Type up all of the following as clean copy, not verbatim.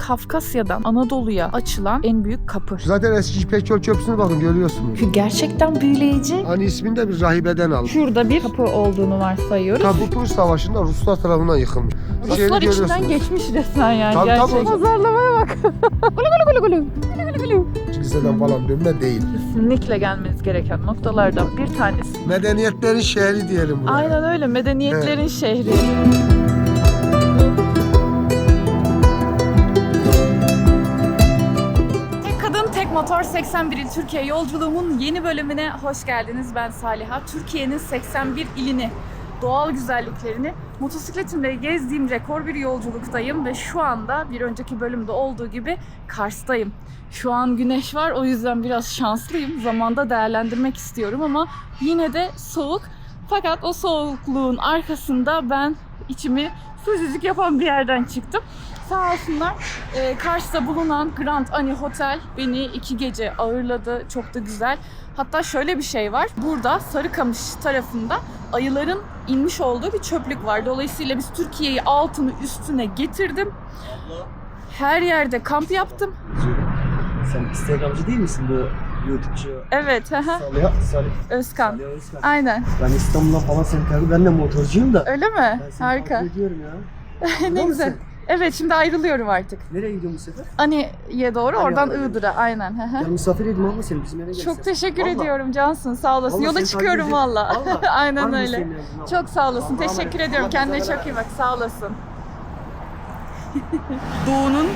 Kafkasya'dan Anadolu'ya açılan en büyük kapı. Zaten eski İpek Yol Köprüsü'ne bakın görüyorsunuz. Gerçekten büyüleyici. Hani ismini de bir rahibeden almış. Şurada bir kapı olduğunu varsayıyoruz. Tabi Kurtuluş Savaşı'nda Ruslar tarafından yıkılmış. Ruslar içinden geçmiş resmen yani. Tabii, gerçekten. tabii. Pazarlamaya bak. Gulu gulu gulu gulu. Kiliseden falan dönme değil. Kesinlikle gelmeniz gereken noktalardan bir tanesi. Medeniyetlerin şehri diyelim buraya. Aynen öyle. Medeniyetlerin şehri. Tek kadın tek motor 81 il Türkiye yolculuğumun yeni bölümüne hoş geldiniz. Ben Saliha. Türkiye'nin 81 ilini, doğal güzelliklerini motosikletimle gezdiğim rekor bir yolculuktayım ve şu anda bir önceki bölümde olduğu gibi Kars'tayım. Şu an güneş var, o yüzden biraz şanslıyım. Zamanda değerlendirmek istiyorum ama yine de soğuk. Fakat o soğukluğun arkasında ben içimi sıcacık yapan bir yerden çıktım. Sağ olsunlar Kars'ta bulunan Grand Ani Hotel beni 2 gece ağırladı. Çok da güzel. Hatta şöyle bir şey var. Burada Sarıkamış tarafında ayıların inmiş olduğu bir çöplük var. Dolayısıyla biz Türkiye'yi altını üstüne getirdim. Her yerde kamp yaptım. Sen Instagramcı değil misin bu YouTube'cu? Evet. Salih Özkan. Salih Özkan. Aynen. Ben İstanbul'a falan seni takip. Ben de motorcuyum da. Öyle mi? Ben seni Harika. takip ediyorum ya. Ne Burada güzel. mısın? Evet, şimdi ayrılıyorum artık. Nereye gidiyorsun bu sefer? Ani'ye doğru, Ani, oradan Ani. Iğdır'a. Aynen. Gel misafir edeyim abla seni bizim eve gelsin. Çok teşekkür Vallahi. ediyorum Cansın. Sağ olasın. Vallahi Yola seni çıkıyorum takip valla. ediyorum. Vallahi. Var Aynen mı öyle. isteğin yani? Çok sağ olasın. Allah'a Teşekkür emanet. ediyorum. Allah Kendine bize çok iyi bak. Sağ olasın. Doğunun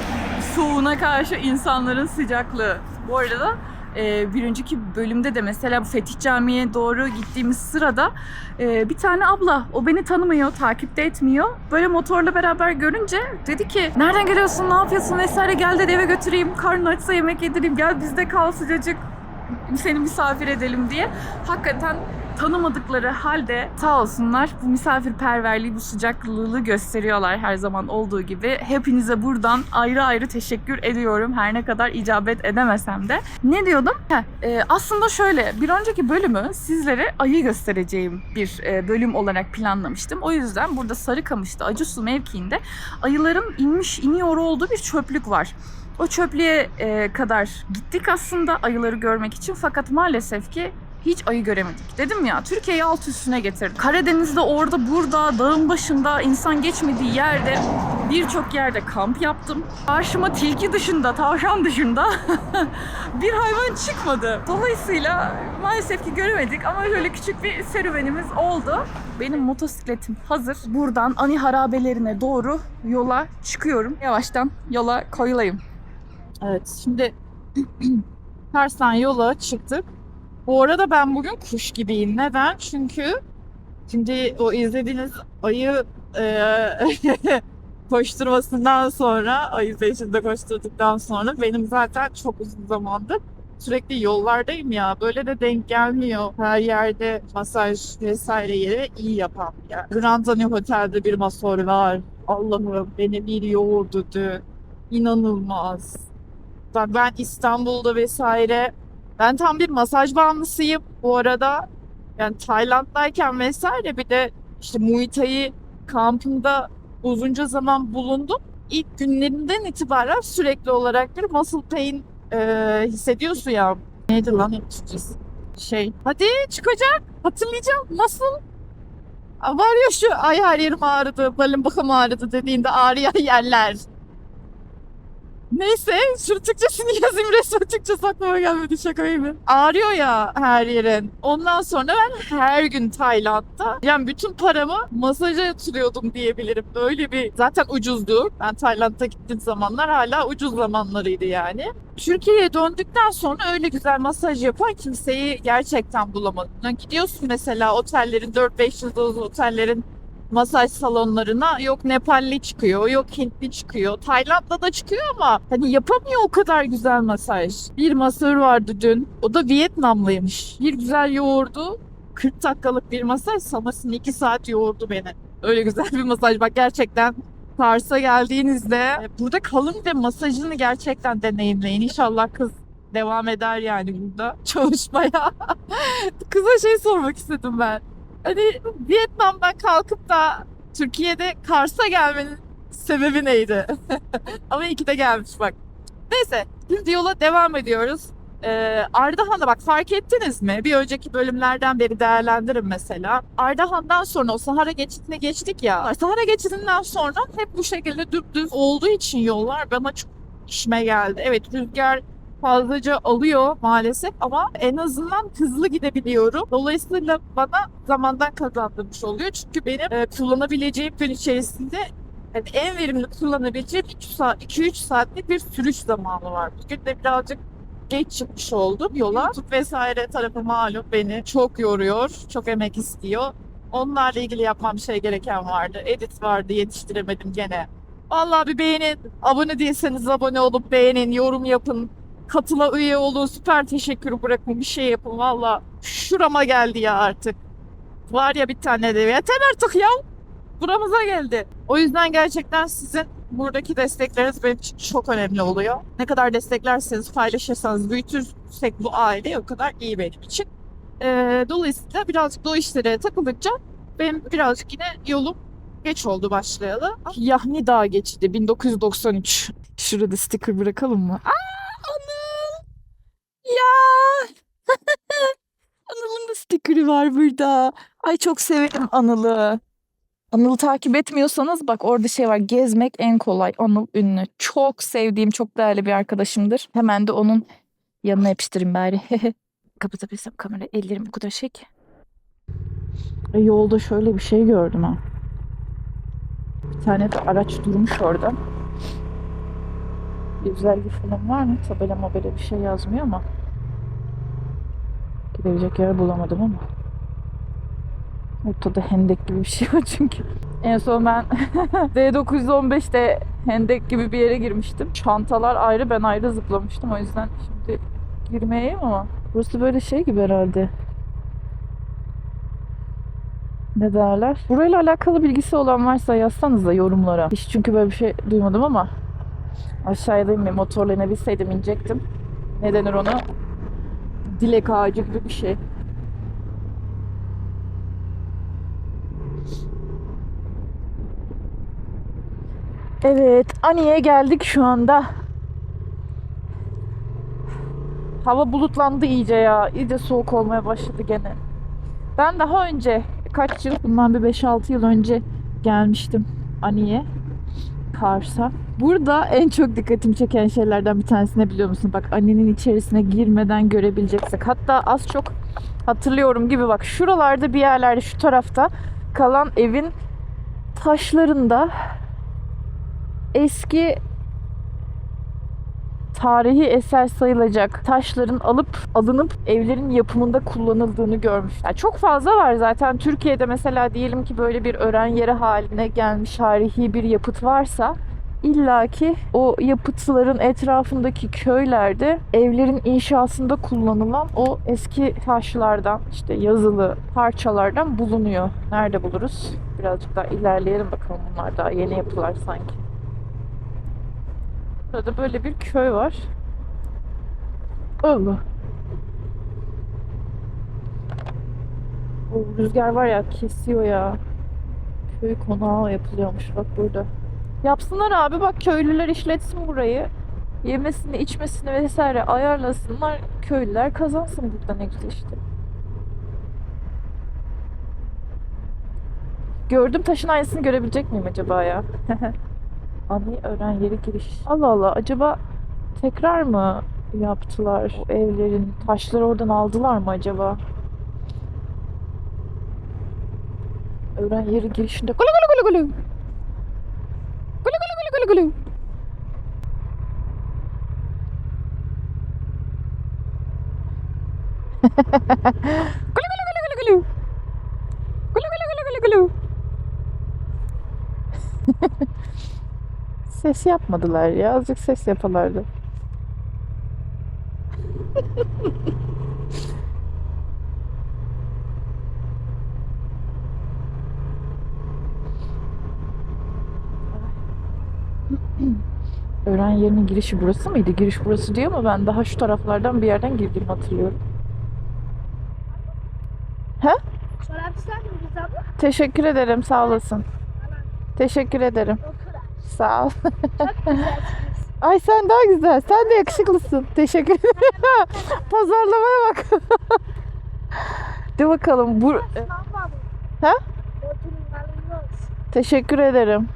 soğuğuna karşı insanların sıcaklığı. Bu arada bir önceki bölümde de mesela bu Fetih Camii'ye doğru gittiğimiz sırada bir tane abla, o beni tanımıyor, takipte etmiyor. Böyle motorla beraber görünce dedi ki nereden geliyorsun, ne yapıyorsun vesaire, gel dedi eve götüreyim, karnın açsa yemek yedireyim, gel bizde kal sıcacık, seni misafir edelim diye. Hakikaten tanımadıkları halde sağ olsunlar bu misafirperverliği, bu sıcaklılığı gösteriyorlar her zaman olduğu gibi. Hepinize buradan ayrı ayrı teşekkür ediyorum. Her ne kadar icabet edemesem de. Ne diyordum? Aslında şöyle, bir önceki bölümü sizlere ayı göstereceğim bir bölüm olarak planlamıştım. O yüzden burada Sarıkamış'ta Acısu mevkiinde ayıların iniyor olduğu bir çöplük var. O çöplüğe kadar gittik aslında ayıları görmek için, fakat maalesef ki hiç ayı göremedik. Dedim ya, Türkiye'yi alt üstüne getirdim. Karadeniz'de, orada, burada, dağın başında, insan geçmediği yerde birçok yerde kamp yaptım. Karşıma tilki dışında, tavşan dışında bir hayvan çıkmadı. Dolayısıyla maalesef ki göremedik ama şöyle küçük bir serüvenimiz oldu. Benim motosikletim hazır. Buradan Ani harabelerine doğru yola çıkıyorum. Yavaştan yola koyulayım. Evet, şimdi Kars'tan yola çıktık. Bu arada ben bugün kuş gibiyim. Neden? Çünkü şimdi o izlediğiniz ayı koşturmasından sonra, ayı peşinde koşturduktan sonra benim zaten çok uzun zamandır sürekli yollardayım ya. Böyle de denk gelmiyor. Her yerde masaj vesaire yeri iyi yapan bir yer. Grand Ani Hotel'de bir masör var. Allah'ım, beni bir yoğurdu dün. İnanılmaz. Ben İstanbul'da vesaire, ben tam bir masaj bağımlısıyım bu arada. Yani Tayland'dayken vesaire, bir de işte Muay Thai kampında uzunca zaman bulundum. İlk günlerinden itibaren sürekli olarak bir muscle pain hissediyorsun ya. Neydi lan Türkçesi? Hadi çıkacak, hatırlayacağım. Nasıl? Var ya şu ay her yerim ağrıdı, belim bakım ağrıdı dediğinde ağrıyan yerler. Neyse, şu Türkçesini yazayım, resmen Türkçesi aklıma gelmedi, şaka gibi. Ağrıyor ya her yerin. Ondan sonra ben her gün Tayland'da, yani bütün paramı masaja yatırıyordum diyebilirim. Öyle bir, zaten ucuzdu. Ben Tayland'a gittiğim zamanlar hala ucuz zamanlarıydı yani. Türkiye'ye döndükten sonra öyle güzel masaj yapan kimseyi gerçekten bulamadım. Yani gidiyorsun mesela otellerin, 4-5 yıldızlı otellerin masaj salonlarına, yok Nepalli çıkıyor, yok Hintli çıkıyor. Tayland'da da çıkıyor ama hani yapamıyor o kadar güzel masaj. Bir masör vardı dün. O da Vietnamlıymış. Bir güzel yoğurdu. 40 dakikalık bir masaj, sanırsın 2 saat yoğurdu beni. Öyle güzel bir masaj. Bak gerçekten Kars'a geldiğinizde burada kalın ve masajını gerçekten deneyimleyin. İnşallah kız devam eder yani burada çalışmaya. Kıza sormak istedim ben. Hani Vietnam'dan kalkıp da Türkiye'de Kars'a gelmenin Sebebi neydi? Ama iyi ki de gelmiş bak. Neyse, şimdi yola devam ediyoruz. Ardahan'da bak fark ettiniz mi? Bir önceki bölümlerden beri değerlendirin mesela. Ardahan'dan sonra o Sahara geçidine geçtik ya. Sahara geçidinden sonra hep bu şekilde dümdüz olduğu için yollar bana çok işime geldi. Evet, rüzgar fazlaca alıyor maalesef ama en azından hızlı gidebiliyorum. Dolayısıyla bana zamandan kazandırmış oluyor. Çünkü benim kullanabileceğim gün içerisinde yani en verimli kullanabileceğim 2-3 saatlik bir sürüş zamanı var. Bugün de birazcık geç çıkmış oldum yola. Tut vesaire tarafı malum beni çok yoruyor, çok emek istiyor. Onlarla ilgili yapmam gereken vardı. Edit vardı, yetiştiremedim gene. Vallahi bir beğenin, abone değilseniz abone olup beğenin, yorum yapın. Katıla üye olun, süper teşekkür bırakın, bir şey yapın. Vallahi şurama geldi ya artık. Var ya bir tane de yeter artık ya. Buramıza geldi. O yüzden gerçekten sizin buradaki destekleriniz benim için çok önemli oluyor. Ne kadar desteklerseniz, paylaşırsanız, büyütürsek bu aileyi o kadar iyi benim için. Dolayısıyla birazcık da o işlere takıldıkça benim birazcık yine yolum geç oldu başlayalı. Yahni Dağı geçidi 1993. Şurada sticker bırakalım mı? Anıl! Ya! Anıl'ın da sticker'ı var burada. Ay çok severim Anıl'ı. Anıl'ı takip etmiyorsanız bak orada şey var. Gezmek en kolay. Anıl Ünlü. Çok sevdiğim, çok değerli bir arkadaşımdır. Hemen de onun yanına yapıştırayım bari. Kapatabilsem kamerayı. Ellerim bu kadar şey ki. Yolda şöyle bir şey gördüm ha. Bir tane de araç durmuş orada. Bir özelliği falan var mı? Tabela mabela bir şey yazmıyor ama. Gidebilecek yer bulamadım ama. Ortada hendek gibi bir şey var çünkü. En son ben D915'te hendek gibi bir yere girmiştim. Çantalar ayrı, ben ayrı zıplamıştım. O yüzden şimdi girmeyeyim ama. Burası böyle şey gibi herhalde. Ne derler? Burayla alakalı bilgisi olan varsa yazsanız da yorumlara. Hiç çünkü böyle bir şey duymadım ama. Aşağıya inmeyeyim. Motorla inebilseydim inecektim. Ne denir ona? Dilek ağacı gibi bir şey. Evet, Ani'ye geldik şu anda. Hava bulutlandı iyice ya. İyice soğuk olmaya başladı gene. Ben daha önce kaç yıl, bundan bir 5-6 yıl önce gelmiştim Ani'ye. Kars'a. Burada en çok dikkatimi çeken şeylerden bir tanesi ne biliyor musun? Bak Ani'nin içerisine girmeden görebileceksek. Hatta az çok hatırlıyorum gibi bak şuralarda bir yerlerde şu tarafta kalan evin taşlarında eski tarihi eser sayılacak taşların alınıp evlerin yapımında kullanıldığını görmüş. Yani çok fazla var zaten. Türkiye'de mesela diyelim ki böyle bir ören yeri haline gelmiş tarihi bir yapıt varsa illaki o yapıtların etrafındaki köylerde evlerin inşasında kullanılan o eski taşlardan işte yazılı parçalardan bulunuyor. Nerede buluruz? Birazcık daha ilerleyelim bakalım. Bunlar daha yeni yapılar sanki. Burada böyle bir köy var. Allah. O rüzgar var ya kesiyor ya. Köy konağı yapılıyormuş bak burada. Yapsınlar abi bak köylüler işletsin burayı. Yemesini içmesini vesaire ayarlasınlar. Köylüler kazansın burada ne güzel işte. Gördüm taşın aynısını görebilecek miyim acaba ya? Ani öğren yeri giriş. Allah Allah acaba tekrar mı yaptılar o evlerin taşları oradan aldılar mı acaba? Öğren yeri girişinde gulu gulu gulu gulu. Gulu gulu gulu gulu gulu. Gulu gulu gulu gulu gulu. Gulu gulu gulu gulu gulu. Ses yapmadılar ya. Azıcık ses yapalardı. Öğren yerinin girişi burası mıydı? Giriş burası diyor ama ben daha şu taraflardan bir yerden girdiğimi hatırlıyorum. He? Çorap ister miyiz abla? Teşekkür ederim. Sağ olasın. Teşekkür ederim. Sağ ol. Ay sen daha güzel. Sen de yakışıklısın. Teşekkür ederim. Pazarlamaya bak. De bakalım. Ha? Teşekkür ederim.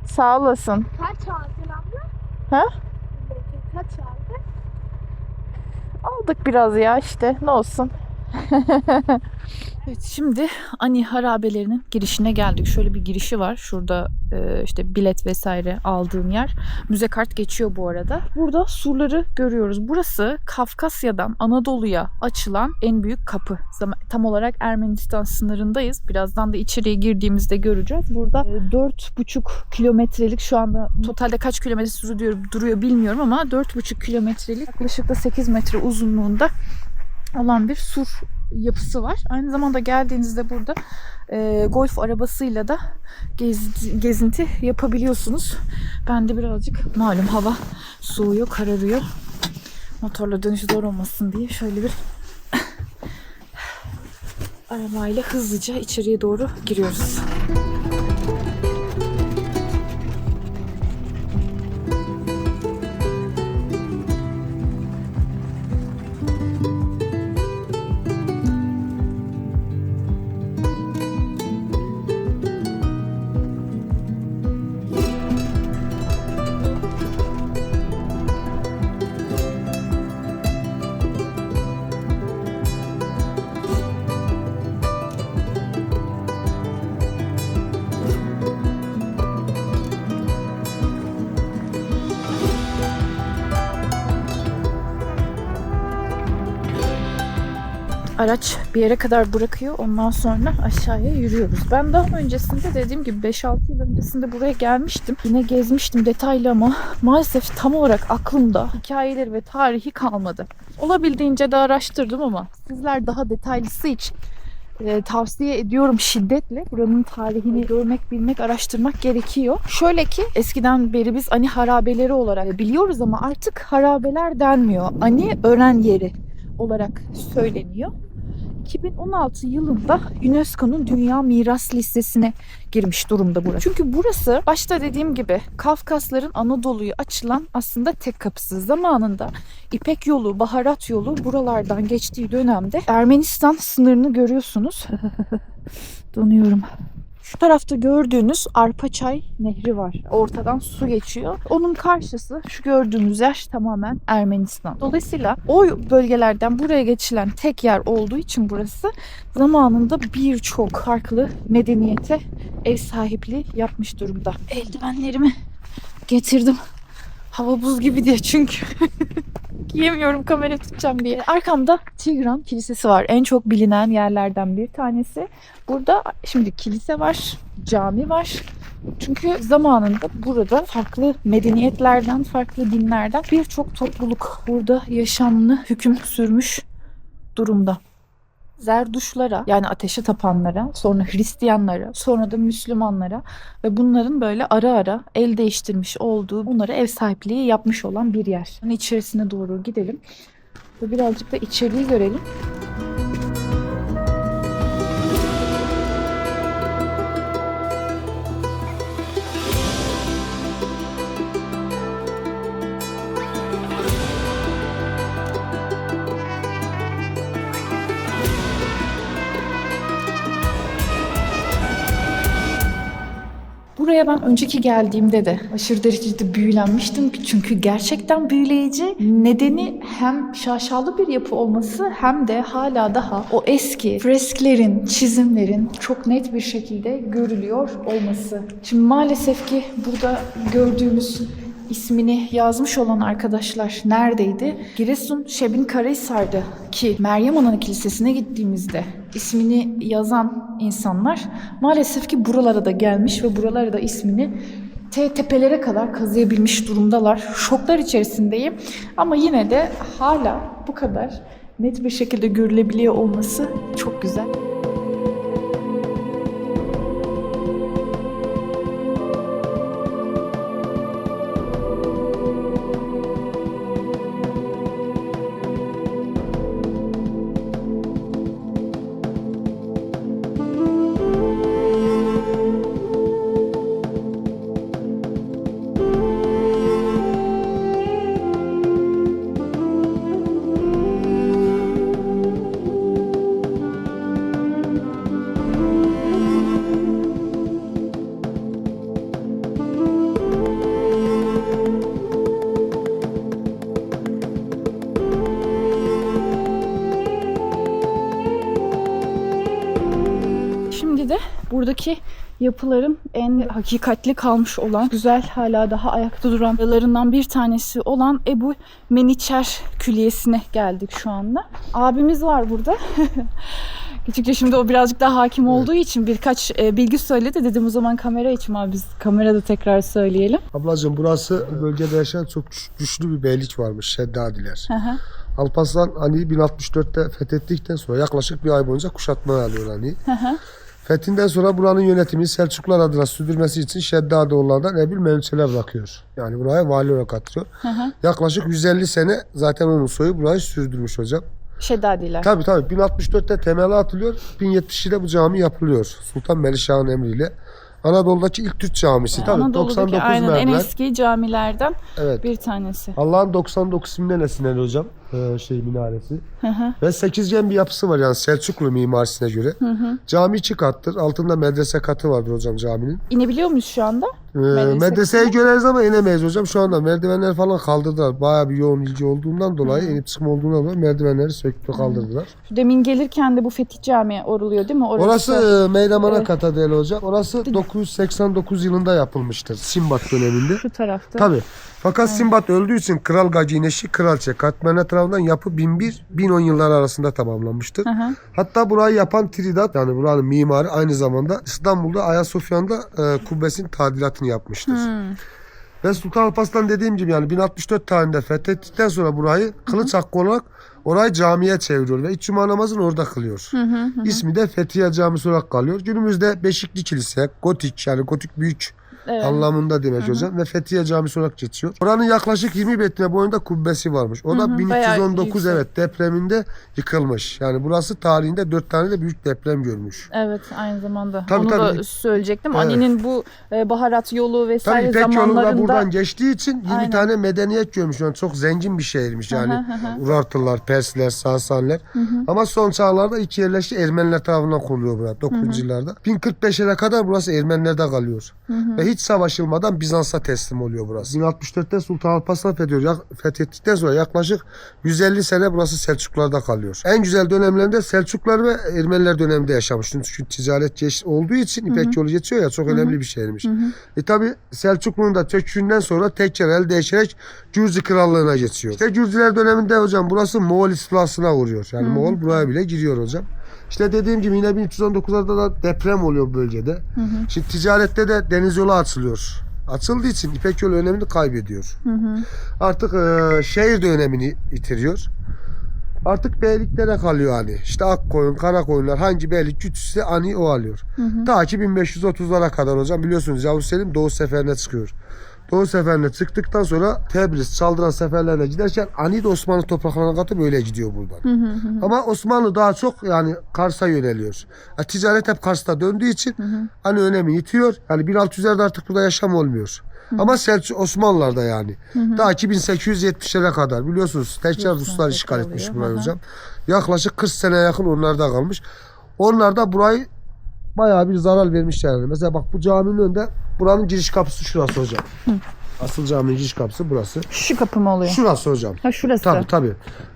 Sağ olasın. Kaç aldın abla? Ha? Kaç aldın? Aldık biraz ya işte. Ne olsun. Evet, şimdi Ani harabelerinin girişine geldik. Şöyle bir girişi var. Şurada işte bilet vesaire aldığın yer. Müze kart geçiyor bu arada. Burada surları görüyoruz. Burası Kafkasya'dan Anadolu'ya açılan en büyük kapı. Tam olarak Ermenistan sınırındayız. Birazdan da içeriye girdiğimizde göreceğiz. Burada 4,5 kilometrelik, şu anda totalde kaç kilometre duruyor bilmiyorum ama 4,5 kilometrelik, yaklaşık da 8 metre uzunluğunda olan bir sur yapısı var. Aynı zamanda geldiğinizde burada golf arabasıyla da gezinti yapabiliyorsunuz. Ben de birazcık, malum hava soğuyor, kararıyor. Motorla dönüş zor olmasın diye şöyle bir arabayla hızlıca içeriye doğru giriyoruz. Araç bir yere kadar bırakıyor. Ondan sonra aşağıya yürüyoruz. Ben daha öncesinde, dediğim gibi 5-6 yıl öncesinde buraya gelmiştim. Yine gezmiştim detaylı ama maalesef tam olarak aklımda hikayeleri ve tarihi kalmadı. Olabildiğince de araştırdım ama sizler daha detaylısı için tavsiye ediyorum şiddetle. Buranın tarihini görmek, bilmek, araştırmak gerekiyor. Şöyle ki eskiden beri biz Ani harabeleri olarak biliyoruz ama artık harabeler denmiyor. Ani öğren yeri olarak söyleniyor. 2016 yılında UNESCO'nun Dünya Miras Listesi'ne girmiş durumda burası. Çünkü burası başta dediğim gibi Kafkasların Anadolu'ya açılan aslında tek kapısı. Zamanında İpek yolu, baharat yolu buralardan geçtiği dönemde Ermenistan sınırını görüyorsunuz. Donuyorum. Şu tarafta gördüğünüz Arpaçay Nehri var. Ortadan su geçiyor. Onun karşısı, şu gördüğünüz yer tamamen Ermenistan. Dolayısıyla o bölgelerden buraya geçilen tek yer olduğu için burası zamanında birçok farklı medeniyete ev sahipliği yapmış durumda. Eldivenlerimi getirdim. Hava buz gibi diye çünkü. Giyemiyorum kamera tutacağım diye. Arkamda Tigran Kilisesi var. En çok bilinen yerlerden bir tanesi. Burada şimdi kilise var, cami var. Çünkü zamanında burada farklı medeniyetlerden, farklı dinlerden birçok topluluk burada yaşamını hüküm sürmüş durumda. Zerduşlara, yani ateşe tapanlara, sonra Hristiyanlara, sonra da Müslümanlara ve bunların böyle ara ara el değiştirmiş olduğu, bunlara ev sahipliği yapmış olan bir yer. Yani içerisine doğru gidelim ve birazcık da içeriği görelim. Buraya ben önceki geldiğimde de aşırı derecede büyülenmiştim. Çünkü gerçekten büyüleyici. Nedeni hem şaşalı bir yapı olması hem de hala daha o eski fresklerin, çizimlerin çok net bir şekilde görülüyor olması. Şimdi maalesef ki burada gördüğümüz ismini yazmış olan arkadaşlar neredeydi? Giresun Şebin Karahisar'dı ki Meryem Ana Kilisesi'ne gittiğimizde ismini yazan insanlar maalesef ki buralara da gelmiş ve buralara da ismini tepelere kadar kazıyabilmiş durumdalar. Şoklar içerisindeyim ama yine de hala bu kadar net bir şekilde görülebiliyor olması çok güzel. buradaki yapıların en hakikatli kalmış olan, güzel hala daha ayakta duran yapılarından bir tanesi olan Ebu Meniçer Külliyesi'ne geldik şu anda. Abimiz var burada. Küçükçe şimdi o birazcık daha hakim olduğu için birkaç bilgi söyledi. Dedim o zaman kamera için abi biz kamerada tekrar söyleyelim. Ablacığım burası bölgede yaşayan çok güçlü bir beylik varmış. Şeddadiler. Hı hı. Alparslan Hani'yi 1064'te fethettikten sonra yaklaşık bir ay boyunca kuşatmaya alıyor Hani'yi. Hı hı. Fethinden sonra buranın yönetimini Selçuklular adına sürdürmesi için Şeddadoğullarından Ebu Meniçer'e bırakıyor. Yani buraya vali olarak atıyor. Hı hı. Yaklaşık 150 sene zaten onun soyu burayı sürdürmüş hocam. Şeddadiler. Tabii 1064'te temeli atılıyor. 1070'de bu cami yapılıyor. Sultan Melikşah'ın emriyle. Anadolu'daki ilk Türk camisi. Tabii Anadolu'daki 99 aynen en merdiven. eski camilerden Evet. bir tanesi. Allah'ın 99 isminden esinlenir hocam. Minaresi. Hı hı. Ve 8gen bir yapısı var yani Selçuklu mimarisine göre. Hı hı. Cami 2 kattır. Altında medrese katı vardır hocam caminin. İnebiliyor muyuz şu anda? Medreseyi göreriz ama inemeyiz hocam. Şu anda merdivenler falan kaldırdılar. Bayağı bir yoğun ilgi olduğundan dolayı, inip çıkma olduğundan dolayı merdivenleri söküp kaldırdılar. Şu demin gelirken de bu Fetih Camii oruluyor değil mi? Orası Meydan Evet. Kata değil hocam. Orası 989 yılında yapılmıştır. Simbat döneminde. Şu tarafta. Tabii. Fakat Simbat öldüğü için Kral Gacineşi Kraliçe Katmerine tarafından yapı 1001-1010 yılları arasında tamamlanmıştır. Hı hı. Hatta burayı yapan Tridat yani buranın mimarı aynı zamanda İstanbul'da Ayasofya'nda kubbesinin tadilatını yapmıştır. Hmm. Ve Sultan Alparslan dediğim gibi yani 1064 tarihinde fethettikten sonra burayı kılıç hakkı olarak orayı camiye çeviriyor ve iç cuma namazını orada kılıyor. İsmi de Fethiye Camisi olarak kalıyor. Günümüzde Beşikli Kilise, gotik yani gotik büyük Evet. anlamında demek hocam ve Fethiye Camisi olarak geçiyor. Oranın yaklaşık 20 metre boyunda kubbesi varmış. O da bayağı 1319 yüksek. evet depreminde yıkılmış. Yani burası tarihinde 4 tane de büyük deprem görmüş. Evet aynı zamanda. Tabii, Onu tabii. da söyleyecektim. Evet. Annenin bu baharat yolu Tabii vesaire İpek yolu da zamanlarında buradan geçtiği için 20 Aynen. tane medeniyet görmüş. Yani çok zengin bir şehirmiş yani. Hı hı hı. Urartular, Persler, Sasaniler. Ama son çağlarda ilk yerleşti Ermeniler tarafından kuruluyor burada 9. yıllarda. 1045'e kadar burası Ermenilerde kalıyor. Ve hiç savaşılmadan Bizans'a teslim oluyor burası. 1064'te Sultan Alparslan fethettikten sonra yaklaşık 150 sene burası Selçuklularda kalıyor. En güzel dönemlerinde Selçuklular ve Ermeniler döneminde yaşamış. Çünkü ticaret olduğu için İpek yolu geçiyor ya çok önemli bir şehirmiş. Tabi Selçuklu'nun da çöküşünden sonra tekrar el değişerek Gürcü Krallığına geçiyor. İşte Gürcüler döneminde hocam burası Moğol istilasına uğruyor. Yani Moğol buraya bile giriyor hocam. İşte dediğim gibi yine 1319'larda da deprem oluyor bölgede. Şimdi ticarette de deniz yolu açılıyor. Açıldığı için İpek yolu önemini kaybediyor. Artık şehir de önemini yitiriyor. Artık beyliklere kalıyor hani. İşte Akkoyun, Karakoyunlar hangi beylik güçlüyse hani o alıyor. Ta ki 1530'lara kadar hocam biliyorsunuz Yavuz Selim Doğu Seferi'ne çıkıyor. Doğu Seferi'ne çıktıktan sonra Tebriz, Çaldıran seferlerine giderken Ani de Osmanlı topraklarına katıp böyle gidiyor buradan. Ama Osmanlı daha çok yani Kars'a yöneliyor. Ticaret hep Kars'ta döndüğü için hani önemi yitiyor. Yani 1600'lerde artık burada yaşam olmuyor. Ama Osmanlılar'da yani. Daha 1870'lere kadar biliyorsunuz tekrar Ruslar işgal etmiş burayı hocam. Yaklaşık 40 seneye yakın onlarda kalmış. Onlar da burayı bayağı bir zarar vermişler. Yani. Mesela bak bu caminin önünde buranın giriş kapısı şurası hocam. Asıl caminin giriş kapısı burası. şu kapı mı oluyor? Şurası hocam. Ha şurası. Tabii.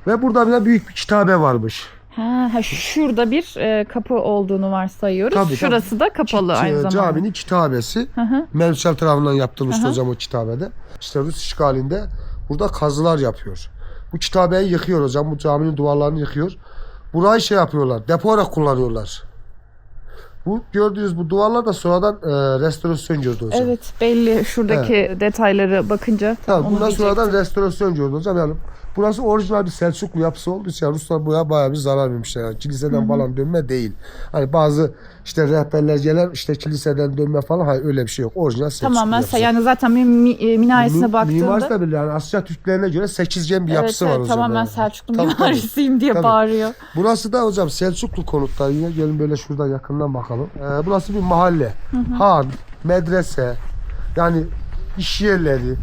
Ve burada bir de büyük bir kitabe varmış. Ha şurada bir kapı olduğunu varsayıyoruz. Tabii, Şurası da kapalı aynı zamanda. Caminin kitabesi. Mevsel tarafından yaptırılmıştı hocam o kitabede. İşte Rus işgalinde burada kazılar yapıyor. Bu kitabeyi yıkıyor hocam. Bu caminin duvarlarını yıkıyor. Burayı şey yapıyorlar. Depo olarak kullanıyorlar. Bu gördüğünüz bu duvarlar da sonradan restorasyon gördü hocam. Evet belli şuradaki detayları bakınca. Tamam, onu bundan diyecektim. sonradan restorasyon gördü hocam. Yani burası orijinal bir Selçuklu yapısı olduğu için Ruslar buraya bayağı bir zarar vermişler. Yani kiliseden falan dönme değil. Hani bazı işte rehberler gelir işte kiliseden dönme falan hayır öyle bir şey yok. Orijinal Selçuklu Tamamen yapısı. yani zaten minaresine baktığında. Mimarisi de bile yani Asya Türklerine göre 8gen bir yapısı var hocam. Tamamen yani. Selçuklu Tabii, mimarisiyim diye Tabii. bağırıyor. Burası da hocam Selçuklu konutları. Yine gelin böyle şuradan yakından bakalım. Burası bir mahalle. Han, medrese, yani iş yerleri.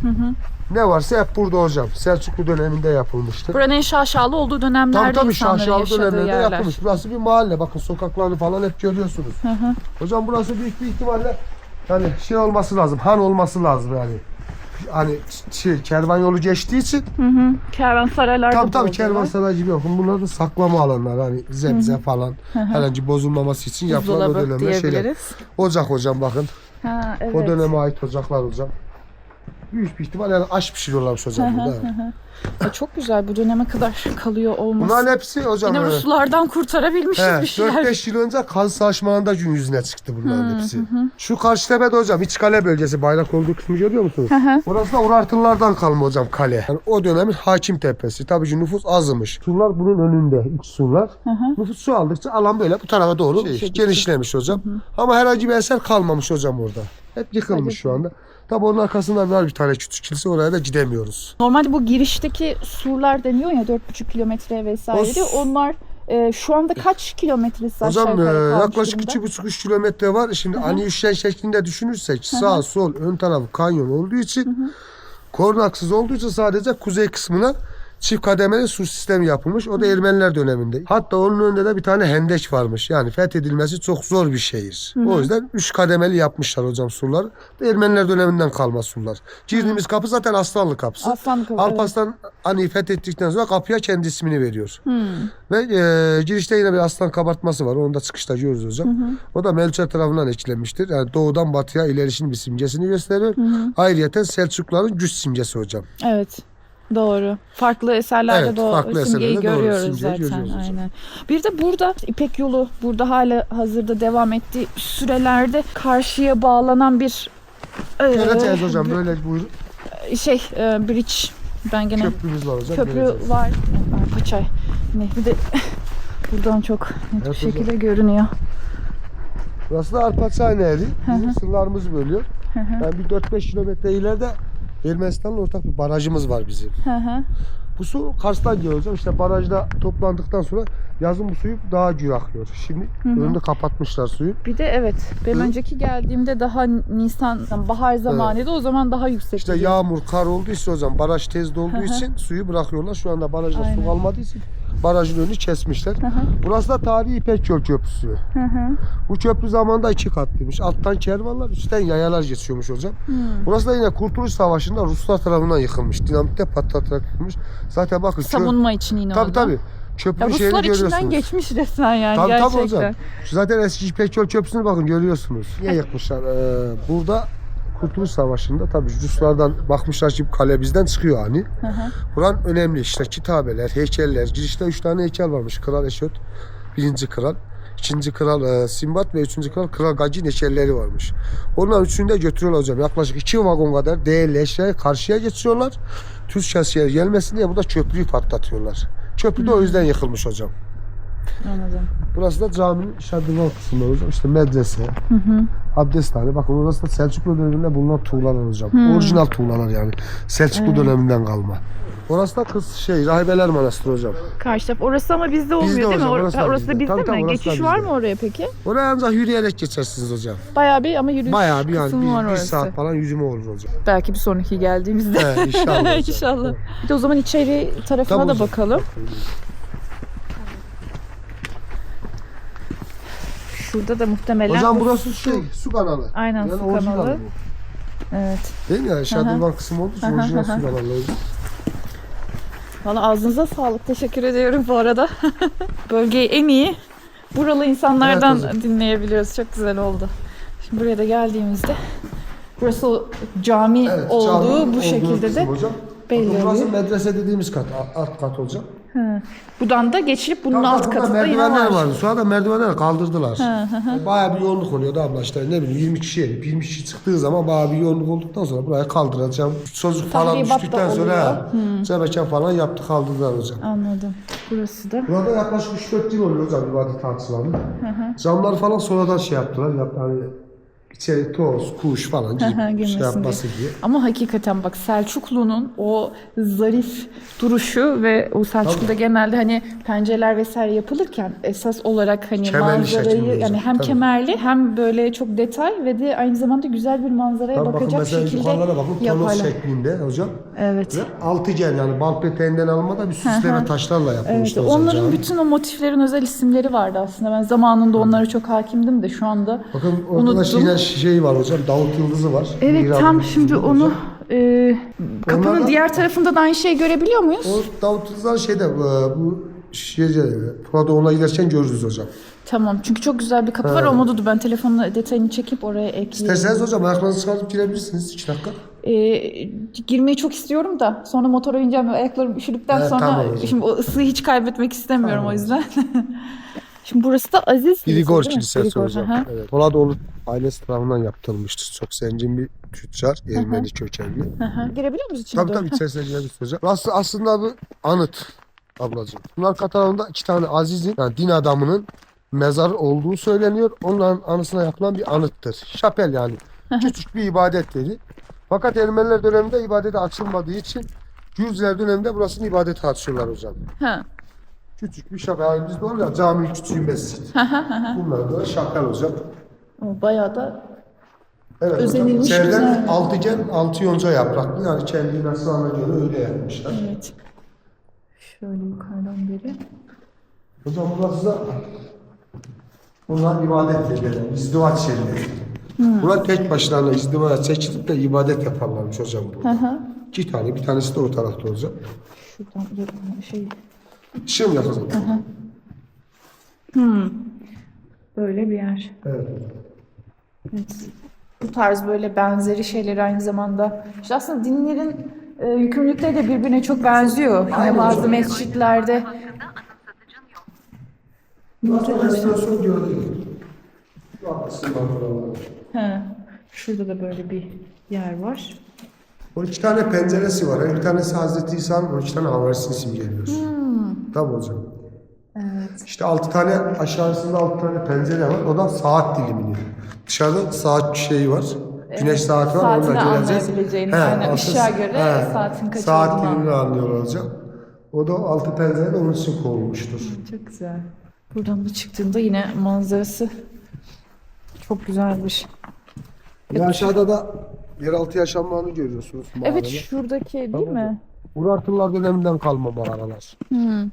Ne varsa hep burada hocam. Selçuklu döneminde yapılmıştır. Buranın en şaşalı olduğu dönemlerde Tabii insanların Şaşalı yaşadığı döneminde yerler. yapılmış. Burası bir mahalle. Bakın sokaklarını falan hep görüyorsunuz. Hocam burası büyük bir ihtimalle yani şey olması lazım. Han olması lazım yani. hani kervan yolu geçtiği için Kervansaraylarda tabii da oluyorlar. kervansaray gibi yok. Bunlar da saklama alanlar hani zebze falan herhangi bozulmaması için yapılan o Buzdolabı dönemde şeyler. diyebiliriz. Ocak hocam bakın. Ha, evet. O döneme ait ocaklar hocam. Büyük bir ihtimal yani aş pişiriyorlarmış hocam burada. Aa, çok güzel bu döneme kadar kalıyor olması. Bunların hepsi hocam. Yine Ruslardan kurtarabilmişiz bir şeyler. 4-5 yıl önce kazı savaşmalarında gün yüzüne çıktı bunların hepsi. Şu karşı tepede hocam İçkale bölgesi bayrak olduğu kısmı görüyor musunuz? Orası da Urartulardan kalma hocam kale. Yani o dönemin hakim tepesi. Tabii ki nüfus azmış. Surlar bunun önünde. İç surlar. Nüfus su aldıkça alan böyle bu tarafa doğru genişlemiş hocam. Ama herhangi bir eser kalmamış hocam orada. Hep yıkılmış şu anda. Tabii onun arkasında var bir tane küçük kilise, oraya da gidemiyoruz. Normalde bu girişteki surlar deniyor ya 4,5 kilometre vesaire. Onlar şu anda kaç kilometresi aşağı Hocam yukarı kalmış yaklaşık durumda? 2,5-3 kilometre var. Şimdi ani üçgen şeklinde düşünürsek sağ sol ön tarafı kanyon olduğu için korunaksız olduğu için sadece kuzey kısmına çift kademeli su sistemi yapılmış. O da Ermeniler döneminde. Hatta onun önünde de bir tane hendek varmış. Yani fethedilmesi çok zor bir şehir. O yüzden 3 kademeli yapmışlar hocam surları. Ermeniler döneminden kalma surlar. Girdiğimiz kapı zaten Aslanlı kapısı. Aslanlı kapı, Alparslan hani fethettikten sonra kapıya kendi ismini veriyor. Ve girişte yine bir aslan kabartması var. Onu da çıkışta görürüz hocam. O da Melçer tarafından eklenmiştir. Yani doğudan batıya ilerişin bir simgesini gösteriyor. Ayrıyeten Selçukluların güç simgesi hocam. Evet. Doğru. Farklı eserlerde Evet, de o farklı simgeyi eserlerde doğru, görüyoruz simgeyi zaten. görüyoruz hocam. Aynen. Bir de burada İpek yolu burada hala hazırda devam ettiği sürelerde karşıya bağlanan bir Geleceğiz hocam böyle buyurun. bridge. Ben gene Köprümüz var hocam. köprü geleceğiz. var. Arpaçay Nehri de buradan çok net bir Evet şekilde görünüyor. Burası da Arpaçay Nehri. Bizim sınırlarımızı bölüyor. Yani bir 4-5 kilometre ileride Ermenistan'la ortak bir barajımız var bizim. Bu su Kars'tan geliyor hocam. İşte barajda toplandıktan sonra yazın bu suyu daha gür akıyor. Şimdi önünü kapatmışlar suyu. Bir de evet benim önceki geldiğimde daha Nisan bahar zamanıydı. O zaman daha yüksek. İşte yağmur, kar olduğu için hocam baraj tez dolduğu için suyu bırakıyorlar. Şu anda barajda su kalmadığı için barajın önünü kesmişler. Burası da tarihi İpek Yol Köprüsü. Bu köprü zamanında 2 katlıymış. Alttan kervanlar, üstten yayalar geçiyormuş hocam. Burası da yine Kurtuluş Savaşı'nda Ruslar tarafından yıkılmış. Dinamitle patlatarak yıkılmış. Zaten bakın savunma için yine tabii orada. tabii. Köprünün şeyini Ruslar görüyorsunuz. içinden geçmiş resmen yani Tabii gerçekten. hocam. Zaten eski İpek Yol Köprüsü'nü bakın görüyorsunuz. Niye yıkmışlar? Burada Kurtuluş Savaşı'nda tabii Ruslardan bakmışlar ki kale bizden çıkıyor hani. Buranın önemli işte kitabeler, heykeller. Girişte 3 tane heykel varmış. Kral Eşot, 1. kral, 2. kral Simbat ve 3. kral Kral Gacin heykelleri varmış. Onların üçünü de götürüyorlar hocam. Yaklaşık 2 vagon kadar değerli eşyayı karşıya geçiriyorlar. Türk şahsiyer gelmesin diye burada köprüyü patlatıyorlar. Köprü de o yüzden yıkılmış hocam. Anladım. Burası da caminin şadırvan kısmı hocam. İşte medrese, abdesthane. Bakın orası da Selçuklu döneminde bulunan tuğlalar hocam. Orijinal tuğlalar yani. Selçuklu döneminden kalma. Orası da Rahibeler Manastırı hocam. Karşı taraf. Orası ama bizde olmuyor Bizde değil mi? hocam, orası da Orası da bizde. bizde Tabii, mi? tabii, orası Geçiş da var bizde. mı oraya peki? Oraya ancak yürüyerek geçersiniz hocam. Bayağı bir ama yürüyüş Bayağı bir yani kısmı var bir orası. saat falan yürüme olur hocam. Belki bir sonraki geldiğimizde. He, inşallah hocam. İnşallah. Bir de o zaman içeri tarafına Tabii da hocam. bakalım. Şurada da muhtemelen... Hocam burası su kanalı. Aynen, yani su orijinal kanalı. bu. Evet. Değil mi yani şadırvan kısmı olduğu için orijinal su kanalı hocam. Valla ağzınıza sağlık. Teşekkür ediyorum bu arada. Bölgeyi en iyi buralı insanlardan Evet, dinleyebiliyoruz. Çok güzel oldu. Şimdi buraya da geldiğimizde burası o cami Evet, olduğu caminin bu olduğu şekilde kısım de hocam. belli Bakın burası oluyor. medrese dediğimiz kat, alt kat hocam. Buradan da geçilip bunun Tabii alt burada katında yine merdivenler var. vardı. Sonra da merdivenler kaldırdılar. Bayağı bir yoğunluk oluyordu abla işte ne bileyim 20 kişi gelip 20 kişi çıktığı zaman bayağı bir yoğunluk olduktan sonra burayı kaldıracağım. Çocuk falan Tahribat da düştükten sonra cemekan falan yaptı kaldırdılar hocam. Anladım. Burası da. Burada yaklaşık 3-4 yıl oluyor hocam ibadet açılanı. Camları falan sonradan yaptılar. Hani içeri toz, kuş falan Girmesin girip yapması diye. Ama hakikaten bak Selçuklu'nun o zarif duruşu ve o Selçuklu'da genelde hani pencereler vesaire yapılırken esas olarak hani Kemerli şeklinde manzarayı hocam, yani hem tabii. kemerli hem böyle çok detay ve de aynı zamanda güzel bir manzaraya Tabii bakın bakacak mesela şekilde yukarılara bakın tonos yaparlar. şeklinde hocam. Evet. Ve altıgen yani bal peteğinden alma da bir süsleme taşlarla Evet, yapılmıştı. onların bütün o motiflerin özel isimleri vardı aslında. Ben zamanında onlara çok hakimdim de şu anda Bakın orada da unuttum. şey var hocam, Davut Yıldızı var. Evet Mihrab'ın tam yıldızı şimdi hocam. onu kapının Onlardan- diğer tarafında da aynı şeyi görebiliyor muyuz? O Davut Rıza şeyde bu Pradoğlu'na giderken görürüz hocam. Tamam, çünkü çok güzel bir kapı var. Olmadı ben telefonla detayını çekip oraya ekleyeyim. İsterseniz hocam ayaklarınızı çıkartıp girebilirsiniz 2 dakika. Girmeyi çok istiyorum da sonra motora bineceğim ve ayaklarım üşüdükten Evet, sonra tamam hocam. şimdi o ısıyı hiç kaybetmek istemiyorum Tamam o yüzden. Şimdi burası da Aziz Grigor değil mi? Kilisesi Grigor, hocam. aha. Evet. Pradoğlu ailesi tarafından yaptırılmıştır. Çok zengin bir tüccar, Ermeni kökenli. Aha. Girebiliyor muyuz içine? Tabii tabii içerisine girebiliriz hocam. Burası aslında bir anıt ablacığım. Bunlar Katalon'da 2 tane Aziz'in, yani din adamının mezarı olduğu söyleniyor. Onların anısına yapılan bir anıttır. Şapel yani. Küçük bir ibadet yeri. Fakat Ermeniler döneminde ibadete açılmadığı için Gürcüler döneminde burasını ibadete açıyorlar hocam. Ha. Küçük bir şapel. Yani bizde olur ya cami küçüğü mescit. Bunlar da şapel hocam. O bayağı da Evet, özenilmiş, hocam. güzel. İçeriden altıgen, 6 yonca yapraklı. Yani kendi nasılına göre öyle yapmışlar. evet. Şöyle yukarıdan beri. Hocam burası da bunlar ibadet yerleri, izdivaç yerleri. Bunlar tek başlarına izdivaç çekilip de ibadet yaparlarmış hocam burada. 2 tane, bir tanesi de o tarafta hocam. Şuradan şey Şimdi yapalım. böyle bir yer. Evet. Evet. Bu tarz böyle benzeri şeyler aynı zamanda işte aslında dinlerin yükümlülükleri de birbirine çok benziyor. Yine bazı mescitlerde Burası restorasyon gördük. he, şurada da böyle bir yer var. 12 tane penceresi var. Bir tanesi Hazreti İsa'nın, 12 tane havarisini simgeliyor. Tabii hocam. Evet. İşte 6 tane aşağısında 6 tane pencere var. O da saat dilimini. Dışarıda saat şeyi var. Güneş saati var. Saatini Onu da göreceğiz. anlayabileceğiniz, He, yani asıl- ışığa göre he, saatin kaç saat olduğunu dilimini anlıyor hocam. O da 6 pencere de onun için konulmuştur. Çok güzel. Buradan da çıktığında yine manzarası çok güzelmiş. Ve aşağıda da yeraltı yaşamlarını görüyorsunuz. Evet, mağarada. şuradaki değil Tamam mi? Urartular döneminden kalma mağaralar.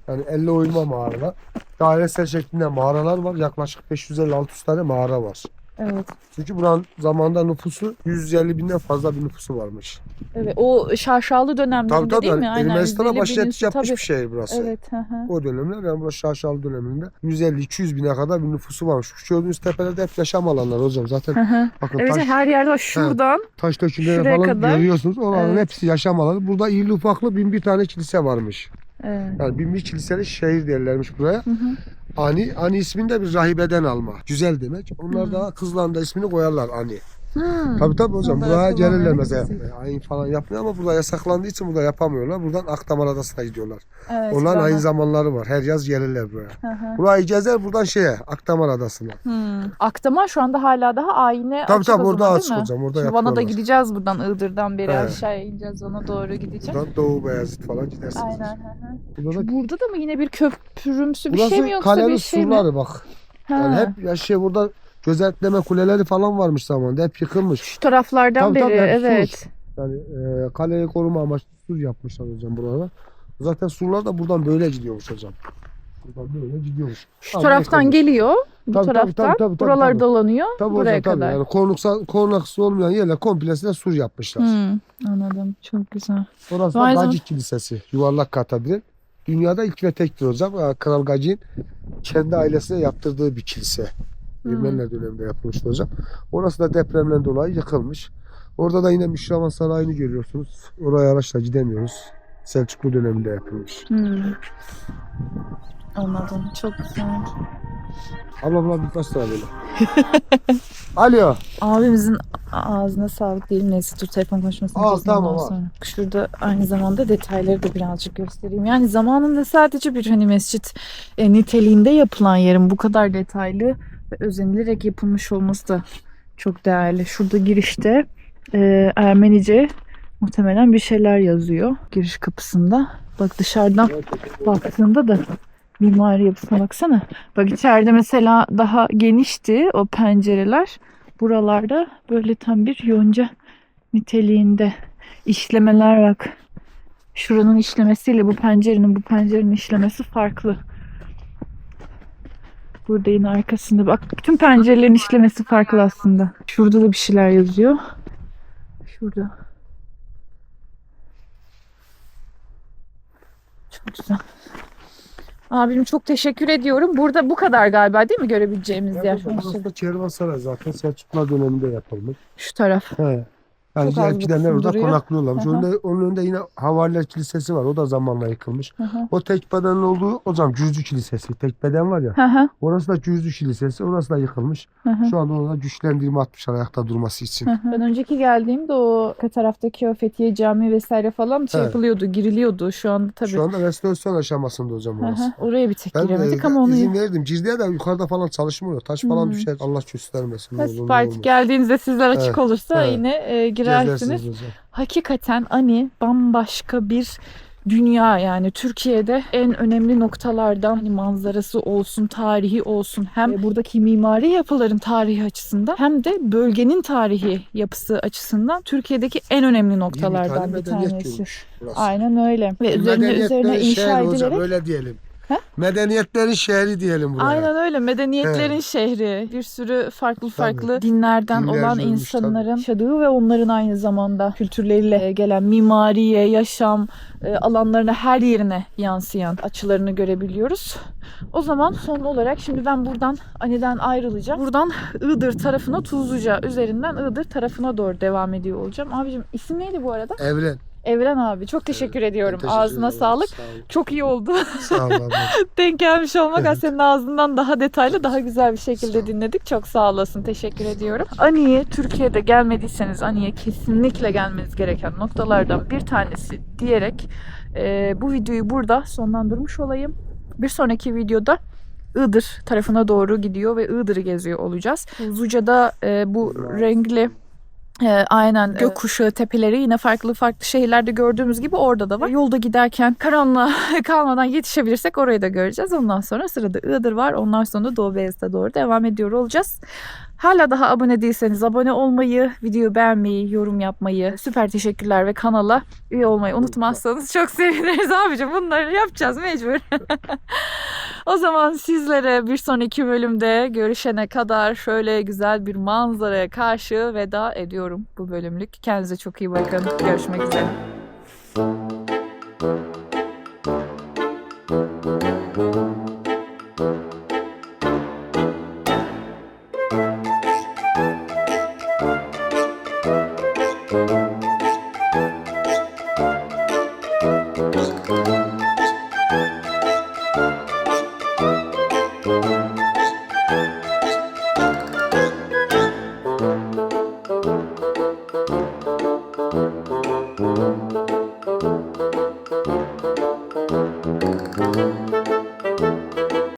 Yani elle oyma mağaralar. Dairesel şeklinde mağaralar var. Yaklaşık 550-600 tane mağara var. Evet. Çünkü buranın zamanında nüfusu 150 binden fazla bir nüfusu varmış. Evet. O şaşalı dönemlerinde Tabii tabii. değil mi? Yani Ermenistan'a 150 başkentlik bin yapmış tabii. bir şehir burası. Evet. Hı hı. O dönemler yani burası Şarşalı döneminde 150-200 bine kadar bir nüfusu varmış. Şu gördüğünüz tepelerde hep yaşam alanları hocam. Zaten Hı hı. bakın Evet, her yerde var. Şuradan taş dökümleri şuraya falan kadar. görüyorsunuz. Onların Evet. hepsi yaşam alanı. Burada irili ufaklı 1001 tane kilise varmış. Evet. Yani 1001 kiliseli şehir derlermiş buraya. Ani ismini de bir rahibeden alma. Güzel demek. Onlar da kızlarına da ismini koyarlar Ani. Tabii tabii hocam. Onlar Buraya kullanıyor, gelirler ne mesela güzel. yapmaya. Ayin falan yapmıyor ama burada yasaklandığı için burada yapamıyorlar. Buradan Akdamar Adası'na gidiyorlar. Evet, Onların bravo. aynı zamanları var. Her yaz gelirler buraya. hı. Burayı gezer buradan Akdamar Adası'na. Akdamar şu anda hala daha ayine Tabii açık tabii o orada zaman, açık değil mi? hocam. Orada Şimdi Van'a da yapıyorlar. gideceğiz buradan Iğdır'dan beri Evet. aşağıya ineceğiz. Van'a doğru gideceğiz. Buradan Doğu Beyazıt falan gidersiniz. Aynen. Burada da Burada da mı yine bir köprümsü bir burası şey mi yoksa kalenin bir şey mi? surları bak. Yani hep burada gözetleme kuleleri falan varmış zamanında. Hep yıkılmış. Şu taraflardan Tabii, beri tabii, hep sur. evet. Yani kaleyi koruma amaçlı sur yapmışlar hocam buralara. Zaten surlar da buradan böyle gidiyormuş hocam. Buradan böyle gidiyormuş. Şu taraftan geliyor. Bu Tabii, tabii, taraftan. tabii, Buralar tabii. dolanıyor. Tabii buraya hocam tabii. kadar. Yani korunaksız olmayan yerler komplesine sur yapmışlar. Anladım. Çok güzel. Orası Vay da zaman- Gacik Kilisesi. Yuvarlak katedral. Dünyada ilk ve tektir hocam. Kral Gacik'in kendi ailesine yaptırdığı bir kilise. Ermeniler döneminde yapılmıştı hocam. Orası da depremden dolayı yıkılmış. Orada da yine Müşravan Sarayı'nı görüyorsunuz. Oraya araçla gidemiyoruz. Selçuklu döneminde yapılmış. Anladım. Çok güzel. Abla bir baş böyle. Alo. Abimizin ağzına sağlık değil. Neyse dur telefon konuşmasını Al, kesin ondan tamam, al. sonra. Şurada aynı zamanda detayları da birazcık göstereyim. Yani zamanında sadece bir hani mescit niteliğinde yapılan yerin bu kadar detaylı ve özenilerek yapılmış olması da çok değerli. Şurada girişte Ermenice muhtemelen bir şeyler yazıyor giriş kapısında. Bak dışarıdan baktığında da mimari yapısına baksana. Bak içeride mesela daha genişti o pencereler. Buralarda böyle tam bir yonca niteliğinde işlemeler bak. Şuranın işlemesiyle bu pencerenin işlemesi farklı. Burada yine arkasında bak bütün pencerelerin işlemesi farklı aslında. Şurada da bir şeyler yazıyor. Şurada. Çok güzel. Abim çok teşekkür ediyorum. Burada bu kadar galiba değil mi görebileceğimiz yer? Burası da Kervansaray zaten Selçuklular döneminde yapılmış. Şu taraf. He. Yani Çok az gidenler orada duruyor. konaklıyorlarmış. Hı hı. Onun önünde yine Havariler Kilisesi var. O da zamanla yıkılmış. Hı hı. O tek bedenin olduğu o zaman Cüzdü Kilisesi. Tek beden var ya. Hı hı. Orası da Cüzdü Kilisesi. Orası da yıkılmış. Hı hı. Şu anda orada güçlendirme atmışlar ayakta durması için. Ben önceki geldiğimde o arka taraftaki o Fethiye Camii vesaire falan şey Evet. yapılıyordu, giriliyordu. Şu anda tabii. Şu anda restorasyon aşamasında hocam Hı hı. orası. Oraya bir tek Ben giremedik ama onu izin verdim. Cirdiye de yukarıda falan çalışmıyor. Taş falan Hmm. düşer. Allah göstermesin. Ne olur, ne Artık olmaz. geldiğinizde sizler açık Evet, olursa evet. yine girersiniz. Gezersiniz hocam. Hakikaten Ani bambaşka bir dünya, yani Türkiye'de en önemli noktalardan, hani manzarası olsun, tarihi olsun, hem buradaki mimari yapıların tarihi açısından hem de bölgenin tarihi yapısı açısından Türkiye'deki en önemli noktalardan bir medeniyet tanesi. görmüş burası. Aynen öyle. Ve üzerine Medeniyetlerin inşa şehri hocam edilerek. öyle diyelim. He? Medeniyetlerin şehri diyelim buraya. Aynen öyle. Medeniyetlerin Evet. şehri. Bir sürü farklı farklı Tabii. dinlerden Dinler olan görmüş, insanların tabii. yaşadığı ve onların aynı zamanda kültürleriyle gelen mimariye, yaşam alanlarına, her yerine yansıyan açılarını görebiliyoruz. O zaman son olarak şimdi ben buradan Ani'den ayrılacağım. Buradan Iğdır tarafına, Tuzluca üzerinden Iğdır tarafına doğru devam ediyor olacağım. Abicim isim neydi bu arada? Evren. Evren abi. Çok teşekkür ediyorum. Teşekkür Ağzına ederim. sağlık. Sağ olun. Çok iyi oldu. Sağ olun abla. Denk gelmiş olmak, Evet. senin ağzından daha detaylı, daha güzel bir şekilde Sağ ol. dinledik. Çok sağ olasın. Teşekkür ediyorum. Ani'ye Türkiye'de gelmediyseniz Ani'ye kesinlikle gelmeniz gereken noktalardan bir tanesi diyerek bu videoyu burada sonlandırmış olayım. Bir sonraki videoda Iğdır tarafına doğru gidiyor ve Iğdır'ı geziyor olacağız. Tuzluca'da bu renkli aynen gökkuşağı tepeleri yine farklı farklı şehirlerde gördüğümüz gibi orada da var. Yolda giderken karanlığa kalmadan yetişebilirsek orayı da göreceğiz. Ondan sonra sırada Iğdır var. Ondan sonra da Doğu Beyazıt'a doğru devam ediyor olacağız. Hala daha abone değilseniz abone olmayı, videoyu beğenmeyi, yorum yapmayı, süper teşekkürler ve kanala üye olmayı unutmazsanız çok seviniriz abicim. Bunları yapacağız mecbur. O zaman sizlere bir sonraki bölümde görüşene kadar şöyle güzel bir manzaraya karşı veda ediyorum bu bölümlük. Kendinize çok iyi bakın. Görüşmek üzere.